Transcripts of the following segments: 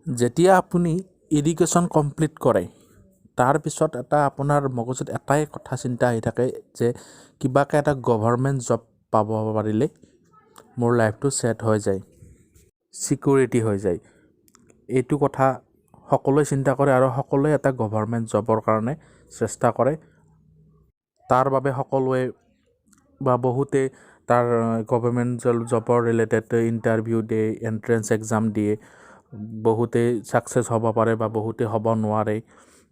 যেতিয়া আপুনি education complete কৰে তাৰপিছত এটা আপোনাৰ মগজুত এটাই কথা চিন্তা আহি থাকে যে কিবাকে এটা গভৰ্ণমেণ্ট জব পাব পাৰিলে মোৰ লাইফটো ছেট হৈ যায়, ছিকিউৰিটি হৈ যায়। এইটো কথা সকলোৱে চিন্তা কৰে আৰু সকলোৱে এটা গভৰ্ণমেণ্ট জবৰ কাৰণে চেষ্টা কৰে। তাৰ বাবে সকলোৱে বা বহুতে তাৰ গভৰ্ণমেণ্ট জবৰ ৰিলেটেড ইণ্টাৰভিউ দিয়ে, এণ্ট্ৰেঞ্চ এক্সাম দিয়ে। বহুতে ছাকচেছ হ'ব পাৰে বা বহুতে হ'ব নোৱাৰে।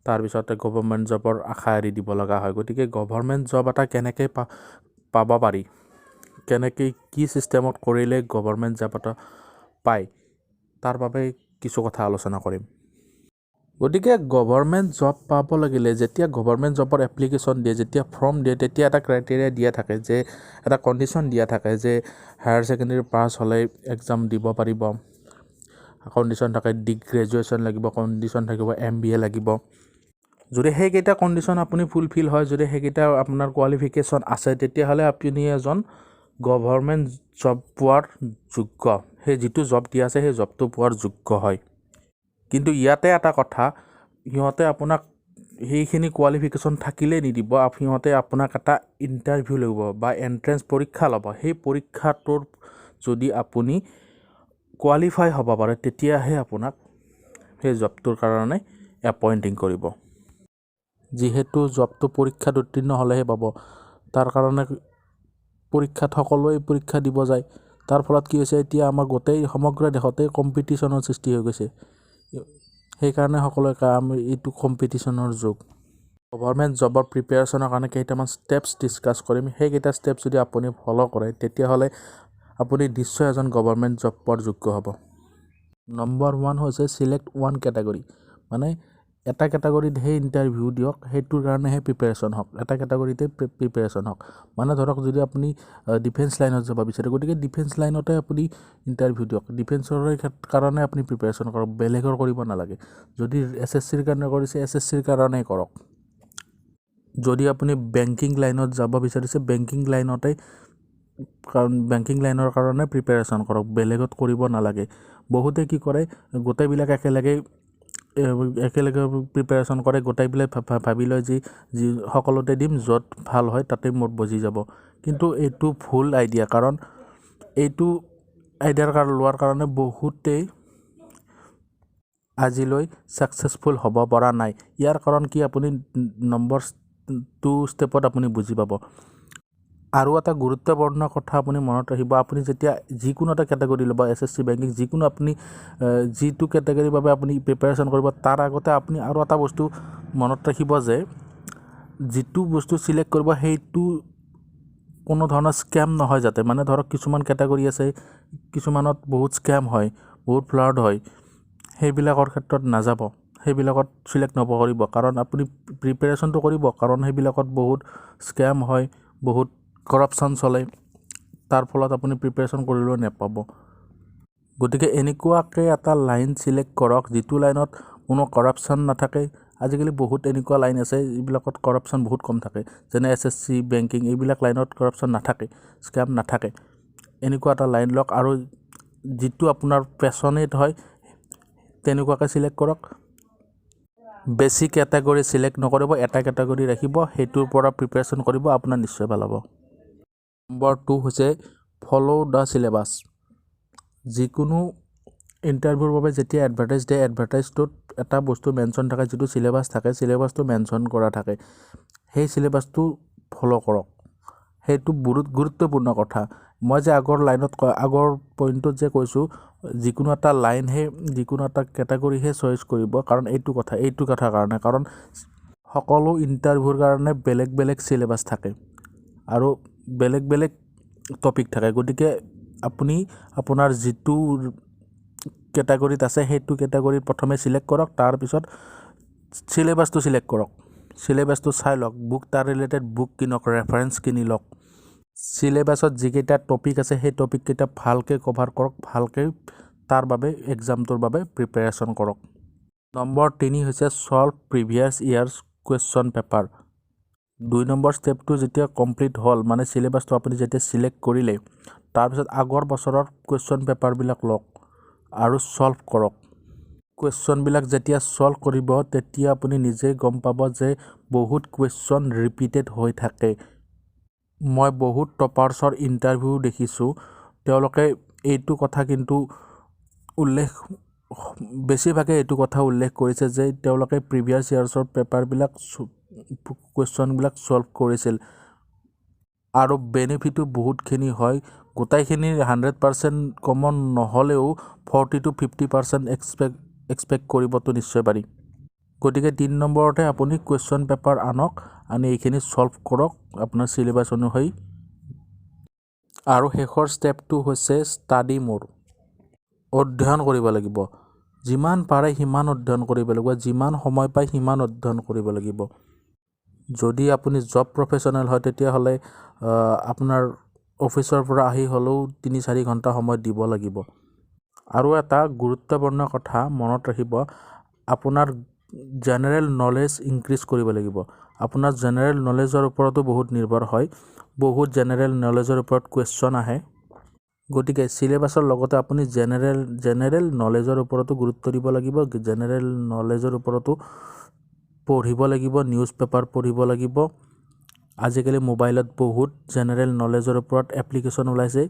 তাৰপিছতে গভৰ্ণমেণ্ট জবৰ আশা এৰি দিব লগা হয়। গতিকে গভৰ্ণমেণ্ট জব এটা কেনেকৈ পাব পাৰি, কেনেকৈ কি ছিষ্টেমত কৰিলে গভৰ্ণমেণ্ট জব এটা পায়, তাৰ বাবে কিছু কথা আলোচনা কৰিম। গতিকে গভৰ্ণমেণ্ট জব পাব লাগিলে যেতিয়া গভৰ্ণমেণ্ট জবৰ এপ্লিকেশ্যন দিয়ে, যেতিয়া ফৰ্ম দিয়ে, তেতিয়া এটা ক্ৰাইটেৰিয়া দিয়া থাকে, যে এটা কণ্ডিশ্যন দিয়া থাকে যে হায়াৰ ছেকেণ্ডেৰী পাছ হ'লে এক্সাম দিব পাৰিব। কণ্ডিশ্যন থাকে গ্ৰেজুৱেশ্যন লাগিব, কণ্ডিশ্যন থাকিব MBA লাগিব। যদি সেইকেইটা কণ্ডিশ্যন আপুনি ফুলফিল হয়, যদি সেইকেইটা আপোনাৰ কোৱালিফিকেশ্যন আছে, তেতিয়াহ'লে আপুনি এজন গভৰ্ণমেণ্ট জব পোৱাৰ যোগ্য, সেই যিটো জব দিয়া আছে সেই জবটো পোৱাৰ যোগ্য হয়। কিন্তু ইয়াতে এটা কথা, সিহঁতে আপোনাক সেইখিনি কোৱালিফিকেশ্যন থাকিলেই নিদিব। সিহঁতে আপোনাক এটা ইণ্টাৰভিউ ল'ব বা এণ্ট্ৰেঞ্চ পৰীক্ষা ল'ব। সেই পৰীক্ষাটোৰ যদি আপুনি কোৱালিফাই হ'ব পাৰে, তেতিয়াহে আপোনাক সেই জবটোৰ কাৰণে এপইণ্টিং কৰিব। যিহেতু জবটো পৰীক্ষাত উত্তীৰ্ণ হ'লেহে পাব, তাৰ কাৰণে পৰীক্ষাত সকলোৱে পৰীক্ষা দিব যায়। তাৰ ফলত কি হৈছে, এতিয়া আমাৰ গোটেই সমগ্ৰ দেশতে কম্পিটিশ্যনৰ সৃষ্টি হৈ গৈছে। সেইকাৰণে সকলোৱে আমি এইটো কম্পিটিশ্যনৰ যুগ। গভৰ্ণমেণ্ট জবৰ প্ৰিপেৰেশ্যনৰ কাৰণে কেইটামান ষ্টেপছ ডিছকাছ কৰিম। সেইকেইটা ষ্টেপছ যদি আপুনি ফ'ল' কৰে, তেতিয়াহ'লে আপুনি নিশ্চয় এজন গভৰ্ণমেণ্ট জব পোৱাৰ যোগ্য হ'ব। নম্বৰ 1 হৈছে চিলেক্ট ওৱান কেটেগৰী। মানে এটা কেটেগৰীতহে ইণ্টাৰভিউ দিয়ক, সেইটোৰ কাৰণেহে প্ৰিপেৰেশ্যন হওক, এটা কেটেগৰীতে প্ৰিপেৰেশ্যন হওক। মানে ধৰক যদি আপুনি ডিফেন্স লাইনত যাব বিচাৰে, গতিকে ডিফেন্স লাইনতে আপুনি ইণ্টাৰভিউ দিয়ক, ডিফেন্সৰ কাৰণে আপুনি প্ৰিপেৰেশ্যন কৰক, বেলেগৰ কৰিব নালাগে। যদি SSCৰ কাৰণে কৰিছে, SSCৰ কাৰণেই কৰক। যদি আপুনি বেংকিং লাইনত যাব বিচাৰিছে, বেংকিং লাইনতে বেংকিং লাইনৰ কাৰণে প্ৰিপেৰেশ্যন কৰক, বেলেগত কৰিব নালাগে। বহুতে কি কৰে, গোটেইবিলাক একেলগে প্ৰিপেৰেশ্যন কৰে, গোটেইবিলাক ভাবি লয় যি সকলোতে দিম, য'ত ভাল হয় তাতে মোৰ বজি যাব। কিন্তু এইটো ভুল আইডিয়া, কাৰণ এইটো আইডিয়াৰ লোৱাৰ কাৰণে বহুতেই আজিলৈ ছাকচেছফুল হ'ব পৰা নাই। ইয়াৰ কাৰণ কি, আপুনি নম্বৰ 2 ষ্টেপত আপুনি বুজি পাব। আৰু এটা গুৰুত্বপূৰ্ণ কথা আপুনি মনত ৰাখিব, আপুনি যেতিয়া যিকোনো এটা কেটেগৰী ল'ব, SSC বেংকিং, যিকোনো আপুনি যিটো কেটেগৰীৰ বাবে আপুনি প্ৰিপেৰেশ্যন কৰিব, তাৰ আগতে আপুনি আৰু এটা বস্তু মনত ৰাখিব যে যিটো বস্তু চিলেক্ট কৰিব সেইটো কোনো ধৰণৰ স্কেম নহয় যাতে। মানে ধৰক কিছুমান কেটেগৰী আছে, কিছুমানত বহুত স্কেম হয়, বহুত ফ্লড হয়, সেইবিলাকৰ ক্ষেত্ৰত নাযাব, সেইবিলাকত চিলেক্ট নকৰিব। কাৰণ আপুনি প্ৰিপেৰেশ্যনটো কৰিব, কাৰণ সেইবিলাকত বহুত স্কেম হয়, বহুত কৰাপশ্যন চলে, তাৰ ফলত আপুনি প্ৰিপেৰেশ্যন কৰিলেও নাপাব। গতিকে এনেকুৱাকৈ এটা লাইন চিলেক্ট কৰক, যিটো লাইনত কোনো কৰাপশ্যন নাথাকে। আজিকালি বহুত এনেকুৱা লাইন আছে যিবিলাকত কৰাপশ্যন বহুত কম থাকে, যেনে SSC বেংকিং, এইবিলাক লাইনত কৰাপশ্যন নাথাকে, স্কেম নাথাকে। এনেকুৱা এটা লাইন লওক আৰু যিটো আপোনাৰ পেশ্যনেট হয় তেনেকুৱাকৈ চিলেক্ট কৰক। বেছি কেটেগৰী চিলেক্ট নকৰিব, এটা কেটেগৰী ৰাখিব, সেইটোৰ পৰা প্ৰিপেৰেশ্যন কৰিব, আপোনাৰ নিশ্চয় ভাল হ'ব। নম্বৰ 2 হৈছে ফ'ল' দ্য চিলেবাছ। যিকোনো ইণ্টাৰভিউৰ বাবে যেতিয়া এডভাৰটাইজ দিয়ে, এডভাৰটাইজটোত এটা বস্তু মেনশ্যন থাকে, যিটো চিলেবাছ থাকে, চিলেবাছটো মেনশ্যন কৰা থাকে। সেই চিলেবাছটো ফ'ল' কৰক, সেইটো বহুত গুৰুত্বপূৰ্ণ কথা। মই যে আগৰ পইণ্টত যে কৈছোঁ, যিকোনো এটা লাইনহে, যিকোনো এটা কেটেগৰীহে চইচ কৰিব, কাৰণ এইটো কথাৰ কাৰণে, কাৰণ সকলো ইণ্টাৰভিউৰ কাৰণে বেলেগ বেলেগ চিলেবাছ থাকে আৰু বেলেগ বেলেগ টপিক থাকে। গতিকে আপুনি আপোনাৰ যিটো কেটেগৰীত আছে সেইটো কেটেগৰীত প্ৰথমে চিলেক্ট কৰক, তাৰপিছত চিলেবাছটো চিলেক্ট কৰক, চিলেবাছটো চাই লওক, তাৰ ৰিলেটেড বুক কিনক, ৰেফাৰেঞ্চ কিনি লওক। চিলেবাছত যিকেইটা টপিক আছে সেই টপিককেইটা ভালকৈ কভাৰ কৰক, ভালকৈ তাৰ বাবে এক্সামটোৰ বাবে প্ৰিপেৰেশ্যন কৰক। নম্বৰ 3 হৈছে solve previous years question paper. 2 number ষ্টেপটো যেতিয়া কমপ্লিট হ'ল, মানে চিলেবাছটো আপুনি যেতিয়া চিলেক্ট কৰিলে, তাৰপিছত আগৰ বছৰৰ কুৱেশ্যন পেপাৰবিলাক লওক আৰু ছল্ভ কৰক। কুৱেশ্যনবিলাক যেতিয়া ছল্ভ কৰিব তেতিয়া আপুনি নিজেই গম পাব যে বহুত কুৱেশ্যন ৰিপিটেড হৈ থাকে। মই বহুত টপাৰ্ছৰ ইণ্টাৰভিউ দেখিছোঁ, তেওঁলোকে এইটো কথা কিন্তু বেছিভাগে এইটো কথা উল্লেখ কৰিছে যে তেওঁলোকে প্ৰিভিয়াছ ইয়াৰ্ছৰ পেপাৰবিলাক কুৱেশ্যনবিলাক ছল্ভ কৰিছিল আৰু বেনিফিটো বহুতখিনি হয়। গোটেইখিনি 100% কমন নহ'লেও 40 to 50% এক্সপেক্ট কৰিবতো নিশ্চয় পাৰি। গতিকে 3 নম্বৰতে আপুনি কুৱেশ্যন পেপাৰ আনি এইখিনি ছল্ভ কৰক আপোনাৰ চিলেবাছ অনুসৰি। আৰু শেষৰ ষ্টেপটো হৈছে ষ্টাডি মোড। অধ্যয়ন কৰিব লাগিব, যিমান পাৰে সিমান অধ্যয়ন কৰিব লাগিব, যিমান সময় পায় সিমান অধ্যয়ন কৰিব লাগিব। যদি আপুনি জব প্ৰফেশ্যনেল হয় তেতিয়াহ'লে আপোনাৰ অফিচৰ পৰা আহি হ'লেও 3-4 ঘণ্টা সময় দিব লাগিব। আৰু এটা গুৰুত্বপূৰ্ণ কথা মনত ৰাখিব, আপোনাৰ জেনেৰেল নলেজ ইনক্ৰিজ কৰিব লাগিব। আপোনাৰ জেনেৰেল নলেজৰ ওপৰতো বহুত নিৰ্ভৰ হয়, বহুত জেনেৰেল নলেজৰ ওপৰত কুৱেশ্যন আহে। গতিকে চিলেবাছৰ লগতে আপুনি জেনেৰেল নলেজৰ ওপৰতো গুৰুত্ব দিব লাগিব, জেনেৰেল নলেজৰ ওপৰতো পঢ়িব লাগিব, নিউজ পেপাৰ পঢ়িব লাগিব। আজিকালি মোবাইলত বহুত জেনেৰেল নলেজৰ ওপৰত এপ্লিকেশ্যন ওলাইছে,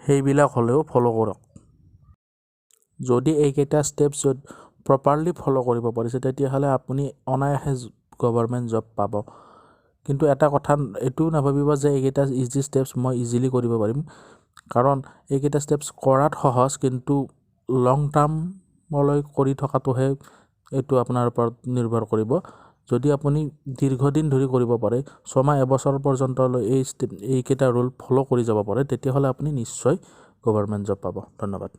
সেইবিলাক হ'লেও ফ'ল' কৰক। যদি এইকেইটা ষ্টেপছ প্ৰপাৰলি ফ'ল' কৰিব পাৰিছে তেতিয়াহ'লে আপুনি অনায়াসে গভৰ্ণমেণ্ট জব পাব। কিন্তু এটা কথা এইটোও নাভাবিব যে এইকেইটা ইজি ষ্টেপছ মই ইজিলি কৰিব পাৰিম, কাৰণ এইকেইটা ষ্টেপছ কৰাত সহজ, কিন্তু লং টাৰ্মলৈ কৰি থকাটোহে এইটো আপোনাৰ ওপৰত নিৰ্ভৰ কৰিব। যদি আপুনি দীৰ্ঘদিন ধৰি কৰিব পাৰে, 6 মাহ 1 বছৰ পৰ্যন্তলৈ এইকেইটা ৰুল ফ'ল' কৰি যাব পাৰে, তেতিয়াহ'লে আপুনি নিশ্চয় গভৰ্ণমেণ্ট জব পাব। ধন্যবাদ।